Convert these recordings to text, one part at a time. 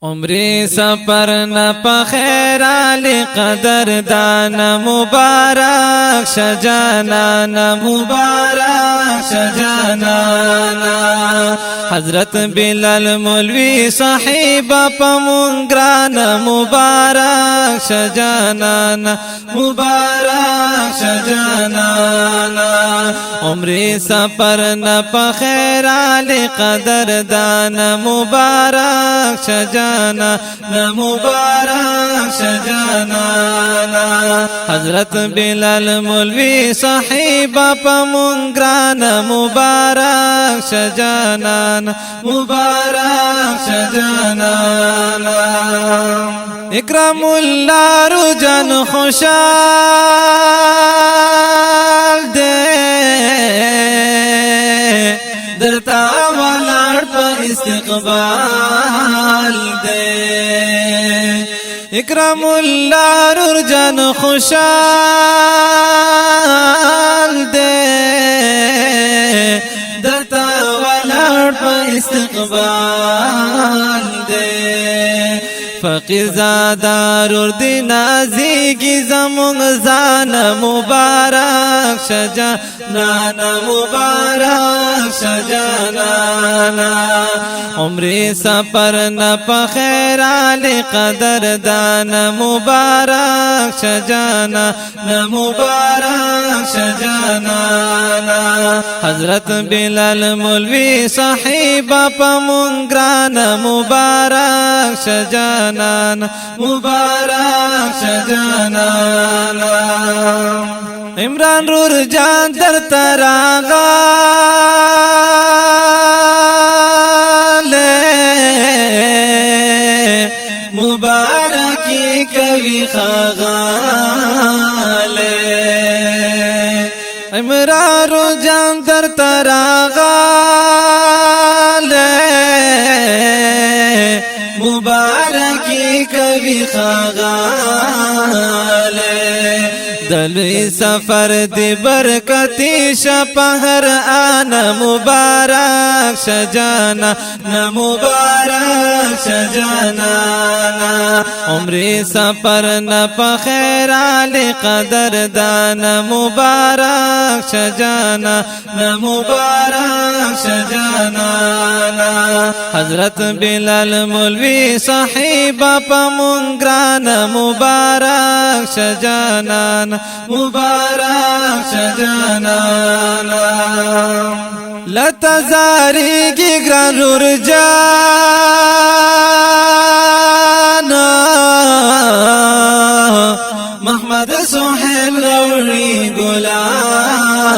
عمری سفر نہ پخیر علی قدر دانا مبارک شجانانا مبارک شجانانا حضرت بلال مولوی صاحب پمنگرانا مبارک شجانانا مبارک شجانانا عمری سفر نہ پخیر علی قدر دانا مبارک شجانانا مبارک شجانانا حضرت بلال مولوی صاحب پمنگرانا مبارک شجانانا مبارک شجانانا اکرام اللہ رجان خوشال دے درتا والار پا استقبال دے اکرام اللہ رجان خوشال دے درتا والار پا استقبال دے فقیر زادار اردی نازی کی زمون زانا مبارک شجانانا مبارک شجانانا عمری سفر نہ پخیر علی قدر دانا مبارک شجانانا مبارک شجانانا حضرت بلال مولوی صاحب پمنگرانا مبارک شجانانا مبارک شجانانا عمران رور جان در تراغا مبارکی کبھی خاغال عمران رور جان در تراغا مبارکی کبھی خاغال دلوی سفر دی برکتی شپہر آنا مبارک شجانانا مبارک شجانانا عمری سفر نہ پخیر علی قدر دانا مبارک شجانانا مبارک شجانانا حضرت بلال مولوی صاحب پمنگرانا مبارک شجانانا مبارک شجانانا لتزاری کی گران رور جانا محمد سہیل روڑی گلانا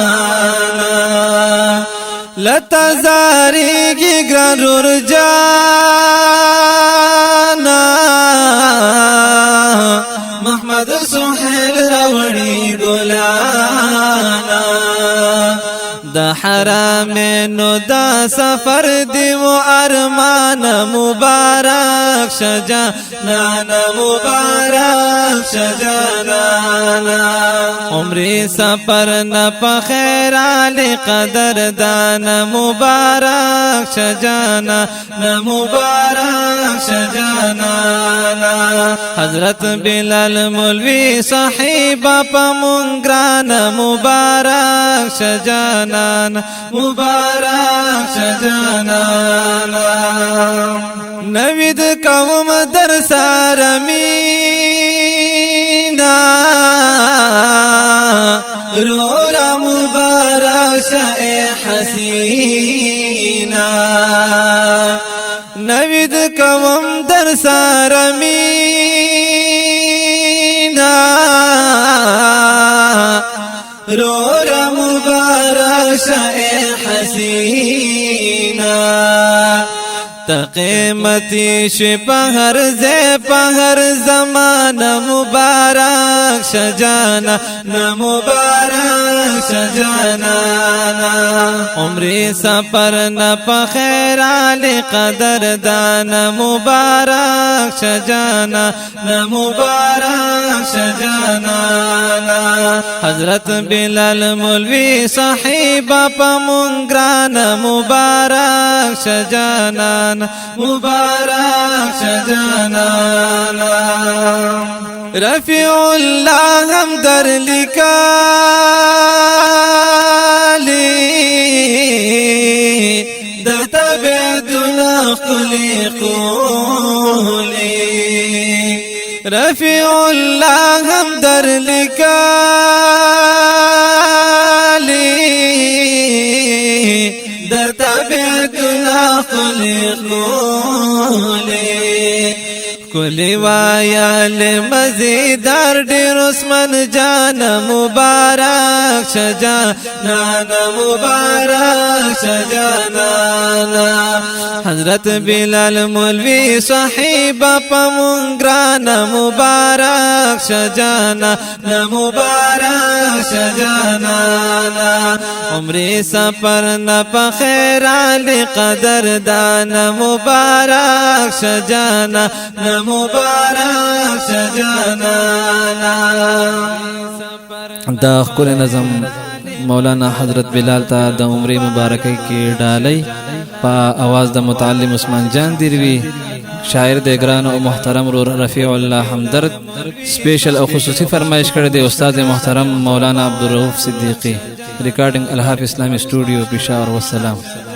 لتزاری کی گران رور جانا محمد سہیل روڑی گلانا دا حرامینو دا سفر دی و ارمان مبارک شجانانا مبارک شجانانا عمری سفر نہ پخیر علی قدر دانا مبارک شجانانا مبارک شجانانا حضرت بلال مولوی صاحب پمنگرانا مبارک شجانانا مبارک شجانانا نوید قوم در سارمینا رورا مبارک شاہ حسینا نوید قوم در سارمینا رورا مبارک شاہ حسینا تقیمتی شپہر زی پہر زمانہ مبارک شجانانا مبارک شجانانا عمری سفر نہ پخیر علی قدر دانا مبارک شجانانا مبارک شجانانا حضرت بلال مولوی صاحب پمنگرانا مبارک شجانانا شجانا مبارک شجانا رفیع الله هم در لیکالی در تبعید الله قلی قولی رفیع الله هم در لیکالی در تبعید الله قلی قولی کلی وایال مزیدار دیر عثمان جان مبارک شجانا مبارک شجانا حضرت بلال مولوی صاحب پمنگرانا مبارک شجانا مبارک شجانا عمری سفر نپ خیر علی قدر دانا مبارک شجانا مبارک شجانا دا خپل نظم مولانا حضرت بلال تا د عمر مبارکي کې ډالۍ په आवाज د متعلم عثمان جان دیروی شاعر د ګران او محترم رفیع الله همدرد سپیشل او خصوصي فرمایش کړی دی استاد محترم مولانا عبدالرؤف صدیقی ریکارډینګ الحاف اسلامي سټوډیو پېښور والسلام